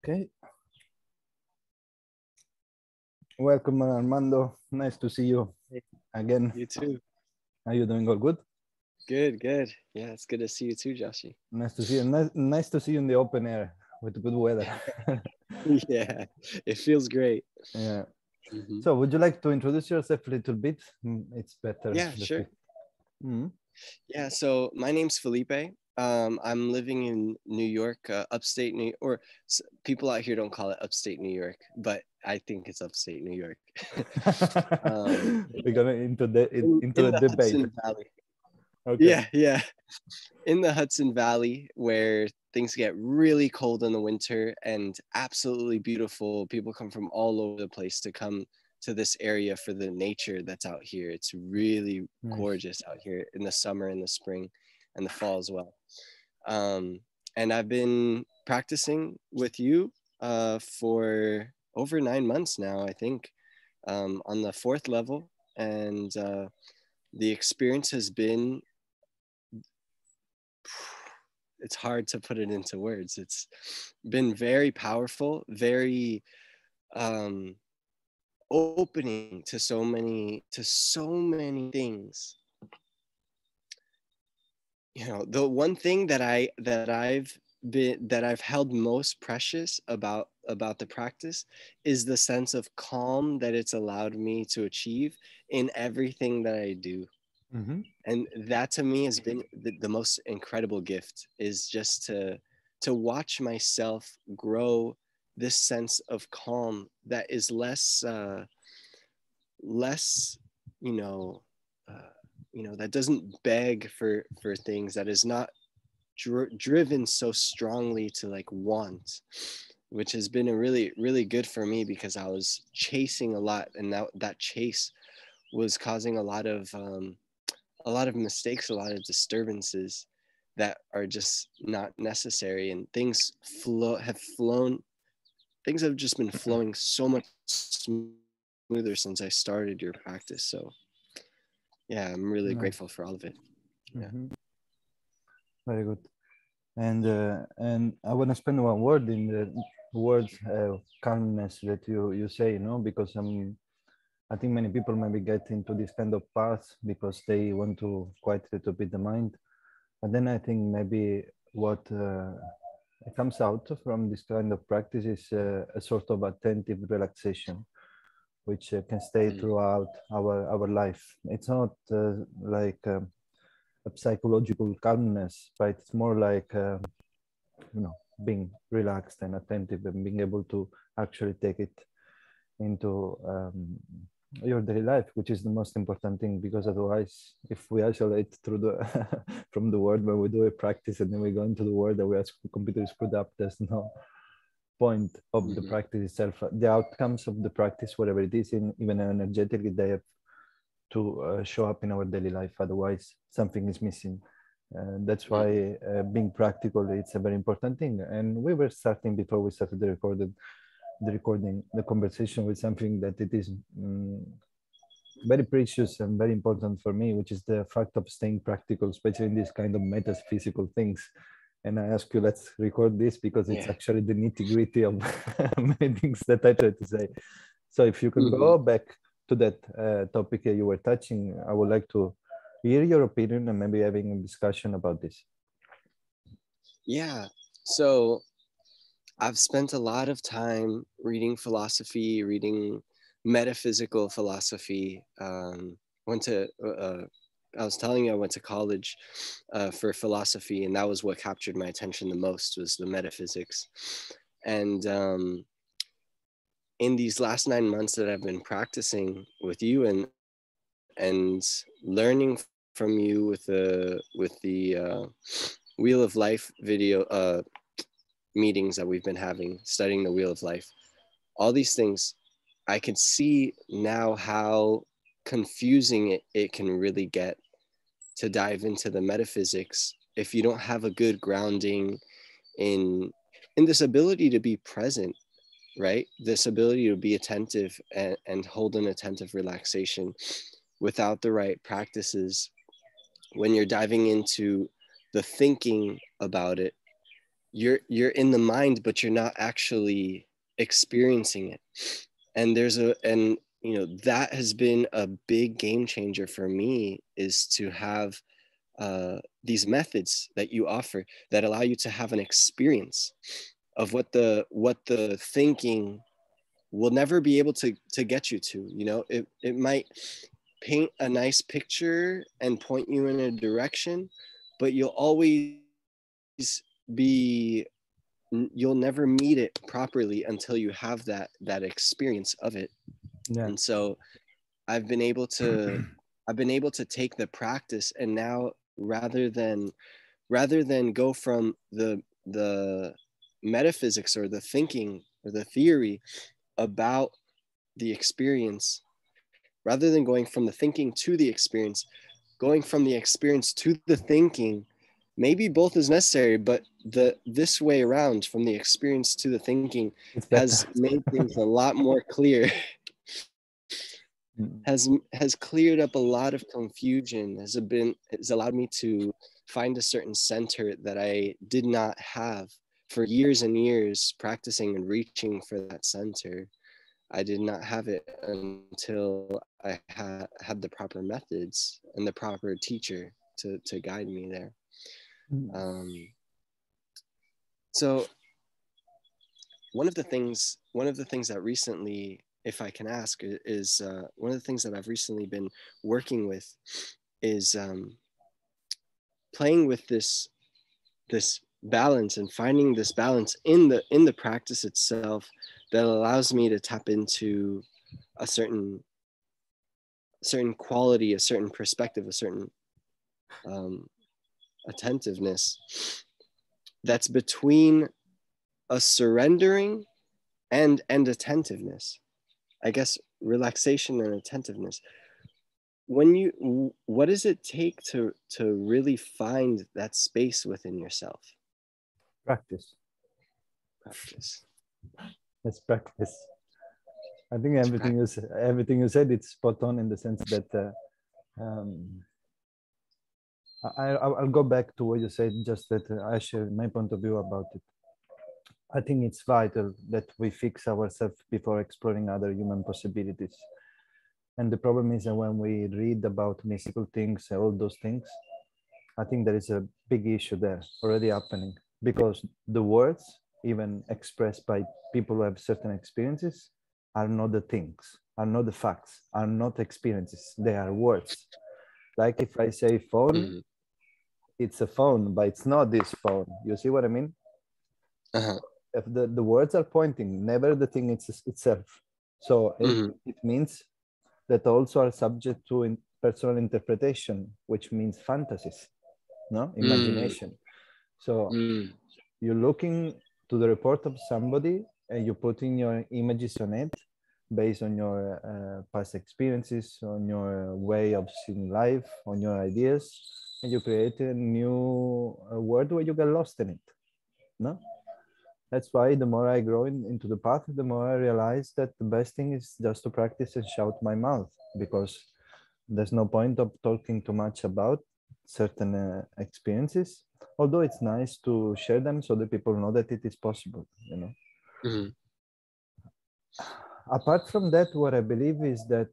Okay. Welcome, Armando. Nice to see you again. You too. Are you doing all good? Good, good. Yeah, it's good to see you too, Jiaoshi. Nice to see you. Nice to see you in the open air with good weather. Yeah, it feels great. Yeah. Mm-hmm. So, would you like to introduce yourself a little bit? It's better. Yeah, sure. Mm-hmm. Yeah, so my name's Felipe. I'm living in New York, upstate New, or people out here don't call it upstate New York, but I think it's upstate New York. We're going into in a the debate. Hudson Valley. Okay. Yeah. In the Hudson Valley, where things get really cold in the winter and absolutely beautiful. People come from all over the place to come to this area for the nature that's out here. It's really gorgeous out here in the summer and the spring and the fall as well. And I've been practicing with you for over 9 months now, I think, on the 4th level. And the experience has been, it's hard to put it into words. It's been very powerful, very opening to so many things. You know, the one thing that I've held most precious about the practice is the sense of calm that it's allowed me to achieve in everything that I do. Mm-hmm. And that to me has been the most incredible gift, is just to watch myself grow this sense of calm that is less you know that doesn't beg for things, that is not driven so strongly to like want, which has been a really good for me, because I was chasing a lot, and that chase was causing a lot of mistakes, a lot of disturbances that are just not necessary, and things have just been flowing so much smoother since I started your practice. So yeah, I'm really grateful for all of it. Yeah. Mm-hmm. Very good. And I want to spend one word in the words calmness that you say, because I think many people maybe get into this kind of path because they want to quiet a little bit the mind. But then I think maybe what comes out from this kind of practice is a sort of attentive relaxation, which can stay throughout our life. It's not like a psychological calmness, but it's more like being relaxed and attentive and being able to actually take it into your daily life, which is the most important thing, because otherwise if we isolate through the from the world when we do a practice and then we go into the world that we are completely screwed up, there's no point of the practice itself. The outcomes of the practice, whatever it is, even energetically, they have to show up in our daily life, otherwise something is missing. That's why being practical, it's a very important thing. And we were starting, before we started the conversation, with something that it is very precious and very important for me, which is the fact of staying practical, especially in this kind of metaphysical things. And I ask you, let's record this, because it's actually the nitty-gritty of many things that I try to say. So if you can go back to that topic you were touching, I would like to hear your opinion and maybe having a discussion about this. Yeah. So I've spent a lot of time reading philosophy, reading metaphysical philosophy. I was telling you, I went to college for philosophy, and that was what captured my attention the most, was the metaphysics. And in these last 9 months that I've been practicing with you and learning from you with the Wheel of Life video meetings that we've been having, studying the Wheel of Life, all these things, I can see now how confusing it can really get to dive into the metaphysics if you don't have a good grounding in this ability to be present, right? This ability to be attentive and hold an attentive relaxation. Without the right practices, when you're diving into the thinking about it, you're in the mind, but you're not actually experiencing it. And that has been a big game changer for me, is to have these methods that you offer that allow you to have an experience of what the thinking will never be able to get you to. It might paint a nice picture and point you in a direction, but be you'll never meet it properly until you have that experience of it. Yeah. And so I've been able to take the practice, and now rather than go from the metaphysics or the thinking or the theory about the experience, rather than going from the thinking to the experience, going from the experience to the thinking, maybe both is necessary, but this way around, from the experience to the thinking, It's better. has made things a lot more clear. Mm. has cleared up a lot of confusion, has allowed me to find a certain center that I did not have for years and years, practicing and reaching for that center. I did not have it until I had the proper methods and the proper teacher to guide me there. Mm. Um, so one of the things that recently, if I can ask, is one of the things that I've recently been working with is playing with this balance and finding this balance in the practice itself that allows me to tap into a certain quality, a certain perspective, a certain um, attentiveness that's between a surrendering and attentiveness. I guess relaxation and attentiveness. What does it take to really find that space within yourself? Practice. Practice. Let's practice. I think It's everything you said, it's spot on in the sense that I'll go back to what you said, just that I share my point of view about it. I think it's vital that we fix ourselves before exploring other human possibilities. And the problem is that when we read about mystical things, all those things, I think there is a big issue there already happening, because the words, even expressed by people who have certain experiences, are not the things, are not the facts, are not experiences. They are words. Like if I say phone, mm-hmm. it's a phone, but it's not this phone. You see what I mean? Uh-huh. If the words are pointing, never the thing itself. So Mm-hmm. it means that also are subject to personal interpretation, which means fantasies, no imagination. So Mm-hmm. you're looking to the report of somebody and you put in your images on it based on your past experiences, on your way of seeing life, on your ideas, and you create a new world where you get lost in it. No, that's why the more I grow into the path, the more I realize that the best thing is just to practice and shout my mouth, because there's no point of talking too much about certain experiences, although it's nice to share them so that people know that it is possible, you know. Mm-hmm. Apart from that, what I believe is that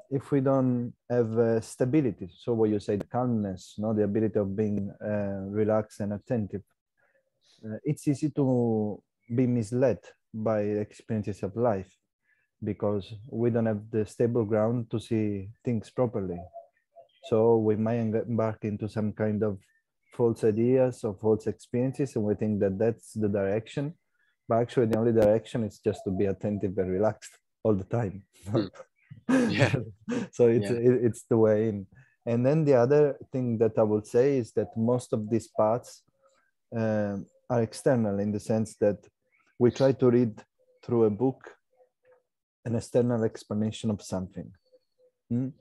if we don't have stability, so what you say, the calmness, no, the ability of being relaxed and attentive, it's easy to be misled by experiences of life, because we don't have the stable ground to see things properly. So we might embark into some kind of false ideas or false experiences, and we think that that's the direction. But actually, the only direction is just to be attentive and relaxed all the time. Yeah. So Yeah. it's the way in. And then the other thing that I would say is that most of these paths are external, in the sense that we try to read through a book an external explanation of something. Mm?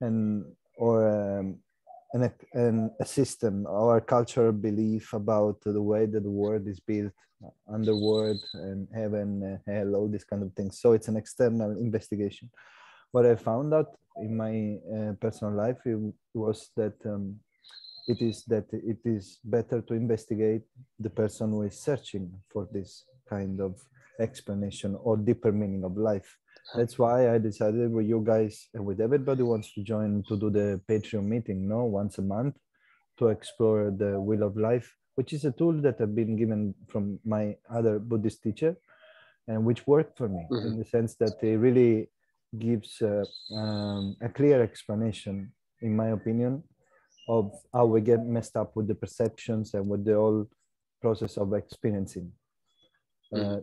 And or a system or a cultural belief about the way that the world is built, underworld and heaven, hell, all these kind of things. So it's an external investigation. What I found out in my personal life was that it is that it is better to investigate the person who is searching for this kind of explanation or deeper meaning of life. That's why I decided with you guys and with everybody who wants to join to do the Patreon meeting, no, once a month, to explore the wheel of life, which is a tool that I've been given from my other Buddhist teacher, and which worked for me in the sense that it really gives a clear explanation, in my opinion, of how we get messed up with the perceptions and with the whole process of experiencing.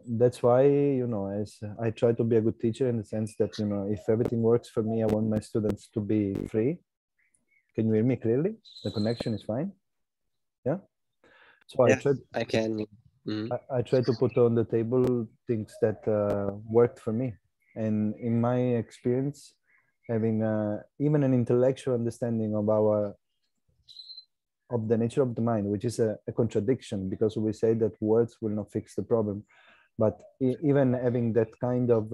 That's why, you know, as I try to be a good teacher in the sense that, you know, if everything works for me, I want my students to be free. Can you hear me clearly? The connection is fine. Yeah. So yeah, I can. I try to put on the table things that worked for me. And in my experience, having even an intellectual understanding of the nature of the mind, which is a contradiction because we say that words will not fix the problem. But even having that kind of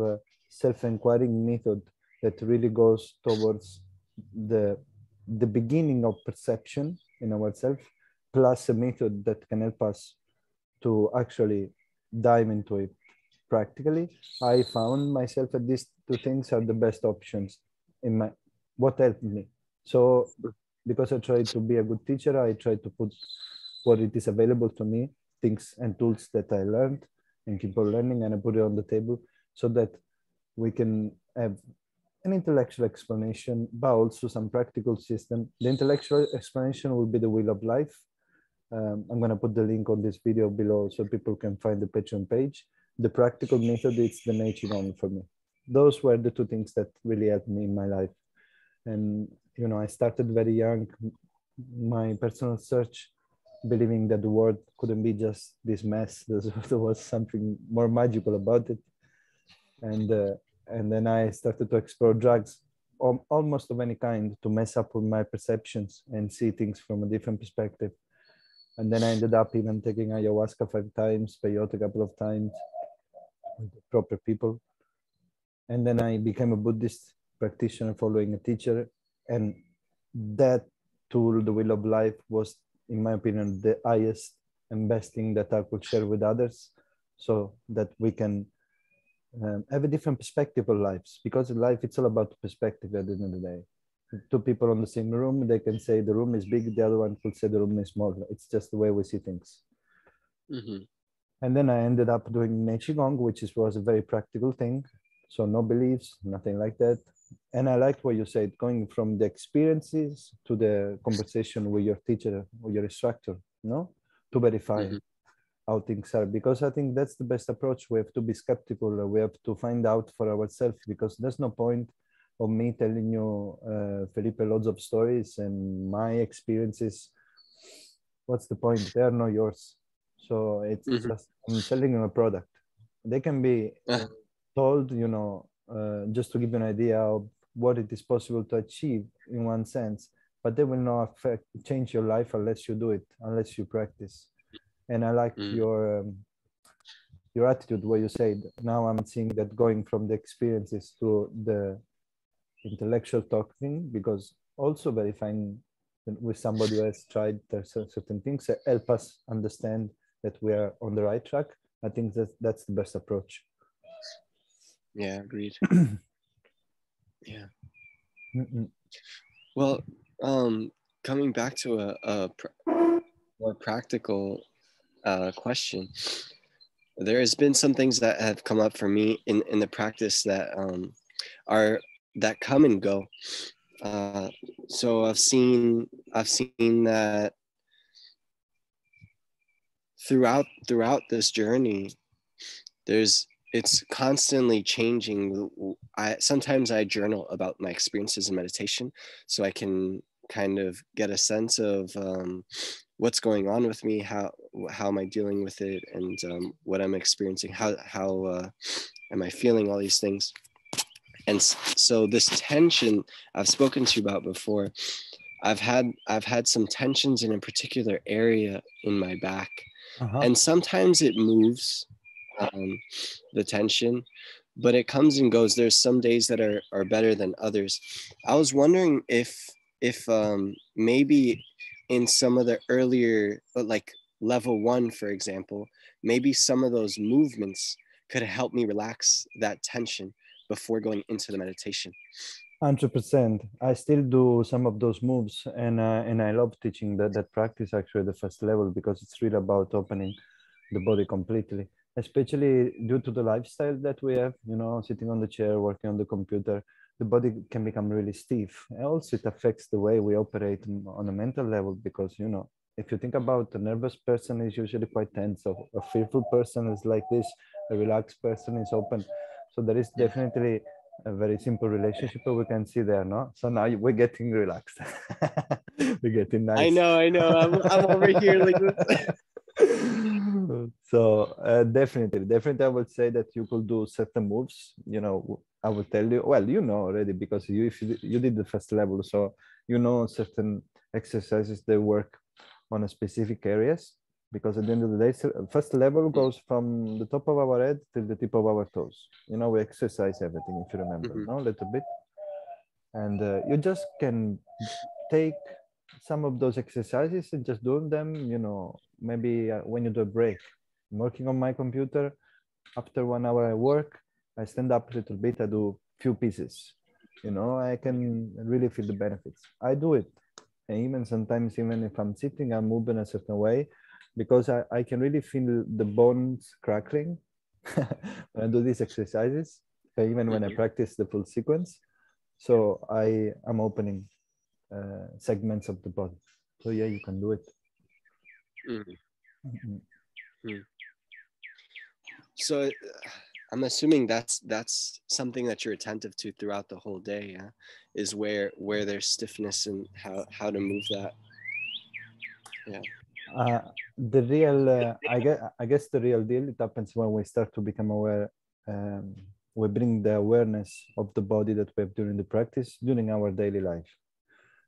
self-inquiring method that really goes towards the beginning of perception in ourselves, plus a method that can help us to actually dive into it practically, I found myself that these two things are the best options in my what helped me. So because I try to be a good teacher, I try to put what it is available to me, things and tools that I learned and keep on learning, and I put it on the table so that we can have an intellectual explanation, but also some practical system. The intellectual explanation will be the wheel of life. I'm going to put the link on this video below so people can find the Patreon page. The practical method is the Gong for me. Those were the two things that really helped me in my life. And, you know, I started very young, my personal search, believing that the world couldn't be just this mess. There was something more magical about it. And then I started to explore drugs, almost of any kind, to mess up with my perceptions and see things from a different perspective. And then I ended up even taking ayahuasca 5 times, peyote a couple of times with the proper people. And then I became a Buddhist practitioner following a teacher. And that tool, the wheel of life, was, in my opinion, the highest and best thing that I could share with others so that we can have a different perspective of lives. Because in life, it's all about perspective at the end of the day. Two people in the same room, they can say the room is big, the other one could say the room is small. It's just the way we see things. And then I ended up doing Gong, which was a very practical thing. So no beliefs, nothing like that. And I liked what you said, going from the experiences to the conversation with your teacher or your instructor, no, to verify how things are. Because I think that's the best approach. We have to be skeptical. We have to find out for ourselves, because there's no point of me telling you, Felipe, loads of stories and my experiences. What's the point? They are not yours. So it's just, I'm selling you a product. They can be told, you know, just to give you an idea of what it is possible to achieve in one sense, but they will not change your life unless you do it, unless you practice. And I like your attitude where you said, now I'm seeing that going from the experiences to the intellectual talking, because also verifying with somebody who has tried certain things help us understand that we are on the right track. I think that's the best approach. Yeah, agreed. Yeah. Well, coming back to a more practical question, there has been some things that have come up for me in the practice that that come and go. So I've seen that throughout this journey, it's constantly changing. Sometimes I journal about my experiences in meditation, so I can kind of get a sense of what's going on with me, how am I dealing with it, and what I'm experiencing, how am I feeling, all these things. And so this tension I've spoken to you about before, I've had some tensions in a particular area in my back, and sometimes it moves, the tension, but it comes and goes. There's some days that are better than others. I was wondering if maybe in some of the earlier, like level 1, for example, maybe some of those movements could help me relax that tension before going into the meditation. 100%. I still do some of those moves, and I love teaching that practice actually at the first level, because it's really about opening the body completely, especially due to the lifestyle that we have, you know, sitting on the chair, working on the computer. The body can become really stiff. And also, it affects the way we operate on a mental level, because, you know, if you think about, a nervous person is usually quite tense. So a fearful person is like this, a relaxed person is open. So there is definitely a very simple relationship we can see there, no? So now we're getting relaxed. We're getting nice. I know. I'm over here like this. So definitely I would say that you could do certain moves. You know, I would tell you, well, you know already, because you did the first level, so you know certain exercises they work on a specific areas, because at the end of the day, first level goes from the top of our head till the tip of our toes. You know, we exercise everything, if you remember, no, a little bit. And you just can take some of those exercises and just do them, you know, maybe when you do a break. I'm working on my computer. After 1 hour I work, I stand up a little bit, I do few pieces. You know, I can really feel the benefits. I do it. And even sometimes, even if I'm sitting, I'm moving a certain way, because I can really feel the bones crackling when I do these exercises, even when I practice the full sequence. So I am opening segments of the body. So yeah, you can do it. So I'm assuming that's something that you're attentive to throughout the whole day, yeah? Is where there's stiffness and how to move that. Yeah. The real, I guess the real deal, it happens when we start to become aware. We bring the awareness of the body that we have during the practice, during our daily life.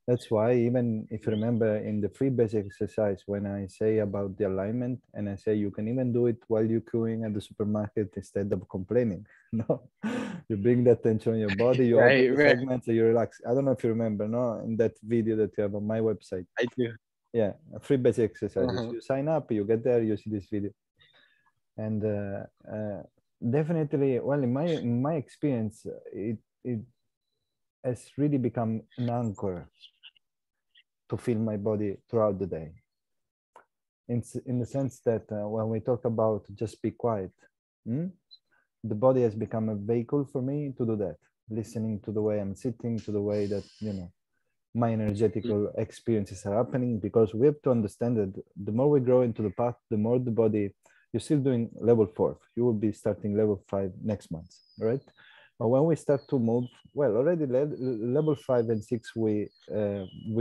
That's why, even if you remember in the free basic exercise, when I say about the alignment, and I say you can even do it while you're queuing at the supermarket instead of complaining. No, you bring the attention on your body, you open the segments, and you relax. I don't know if you remember, no, in that video that you have on my website. I do. Yeah, free basic exercises. You sign up, you get there, you see this video. And definitely, well, in my experience, it has really become an anchor to feel my body throughout the day. In the sense that when we talk about just be quiet, the body has become a vehicle for me to do that, listening to the way I'm sitting, to the way that, you know, my energetical experiences are happening, because we have to understand that the more we grow into the path, the more the body, you're still doing level 4, you will be starting level 5 next month, right? But when we start to move, well, already level 5 and 6, we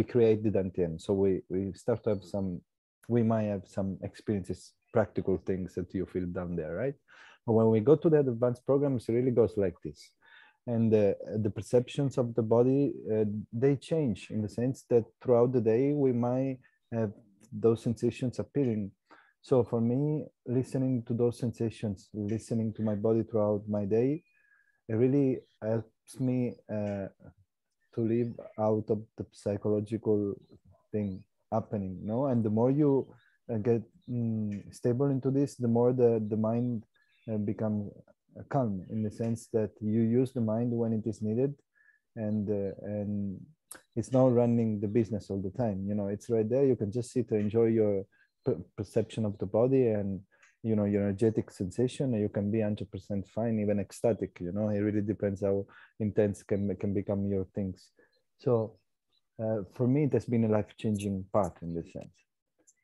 create the dantian. So we start to have some, we might have some experiences, practical things that you feel down there, right? But when we go to the advanced programs, it really goes like this. And the perceptions of the body, they change in the sense that throughout the day, we might have those sensations appearing. So for me, listening to those sensations, listening to my body throughout my day, it really helps me to live out of the psychological thing happening, no? And the more you get stable into this, the more the mind becomes calm, in the sense that you use the mind when it is needed, and it's not running the business all the time. You know, it's right there. You can just sit and enjoy your perception of the body, and you know, your energetic sensation, and you can be 100% fine, even ecstatic. You know, it really depends how intense can become your things. So for me, it has been a life-changing path in this sense,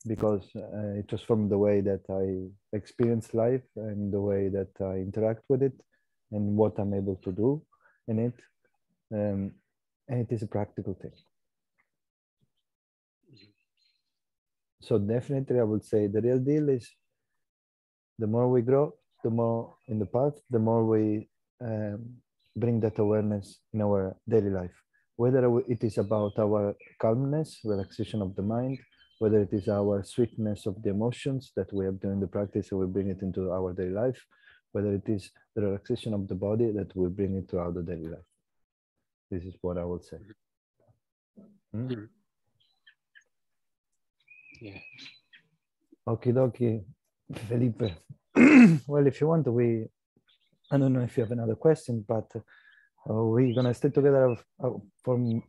because it transformed the way that I experience life and the way that I interact with it and what I'm able to do in it. And it is a practical thing. So definitely I would say the real deal is, the more we grow, the more in the path, the more we bring that awareness in our daily life. Whether it is about our calmness, relaxation of the mind, whether it is our sweetness of the emotions that we have during the practice and we bring it into our daily life, whether it is the relaxation of the body that we bring it throughout the daily life. This is what I would say. Yeah. Okie dokie, Felipe. Well, if you want, I don't know if you have another question, but we're gonna stay together for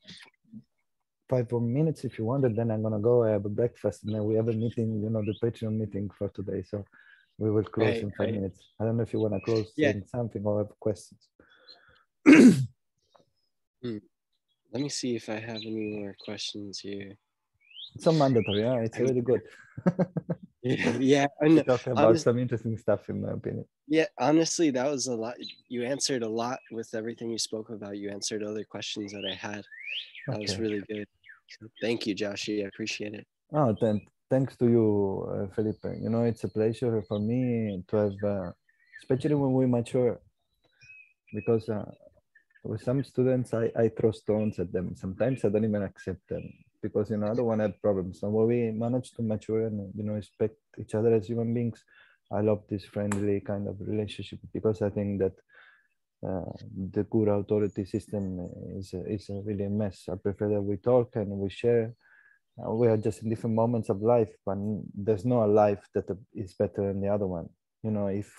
5 more minutes if you want, and then I'm gonna go have a breakfast, and then we have a meeting, the Patreon meeting for today. So we will close in 5 minutes. I don't know if you want to close saying something or have questions. Let me see if I have any more questions here. It's so mandatory, yeah. It's really good. Yeah, I know. Talking about some interesting stuff, in my opinion. Yeah, honestly, that was a lot. You answered a lot with everything you spoke about. You answered other questions that I had. That was really good. So thank you, Jiaoshi. I appreciate it. Oh, thanks to you, Felipe. It's a pleasure for me to have, especially when we mature, because with some students, I throw stones at them. Sometimes I don't even accept them because, I don't want to have problems. So when we manage to mature and, respect each other as human beings, I love this friendly kind of relationship because I think that the good authority system is really a mess. I prefer that we talk and we share. We are just in different moments of life, but there's no a life that is better than the other one. If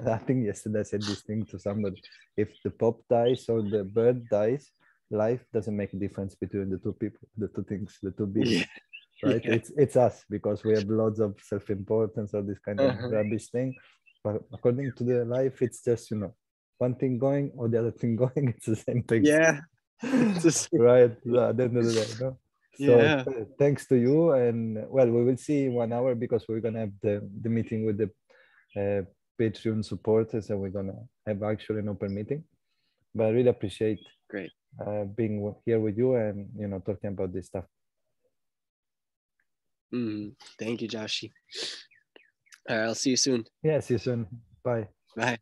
I think yesterday I said this thing to somebody, if the Pope dies or the bird dies, life doesn't make a difference between the two people, the two things, the two beings, right? Yeah. It's us because we have lots of self-importance or this kind of rubbish thing. But according to the life, it's just, one thing going or the other thing going, it's the same thing. Yeah. Right. At the end of the day, no? So thanks to you, and well, we will see in 1 hour because we're gonna have the meeting with the Patreon supporters, and we're gonna have actually an open meeting. But I really appreciate being here with you and talking about this stuff. Thank you, Jiaoshi. All right, I'll see you soon. Yeah, see you soon. Bye. Bye.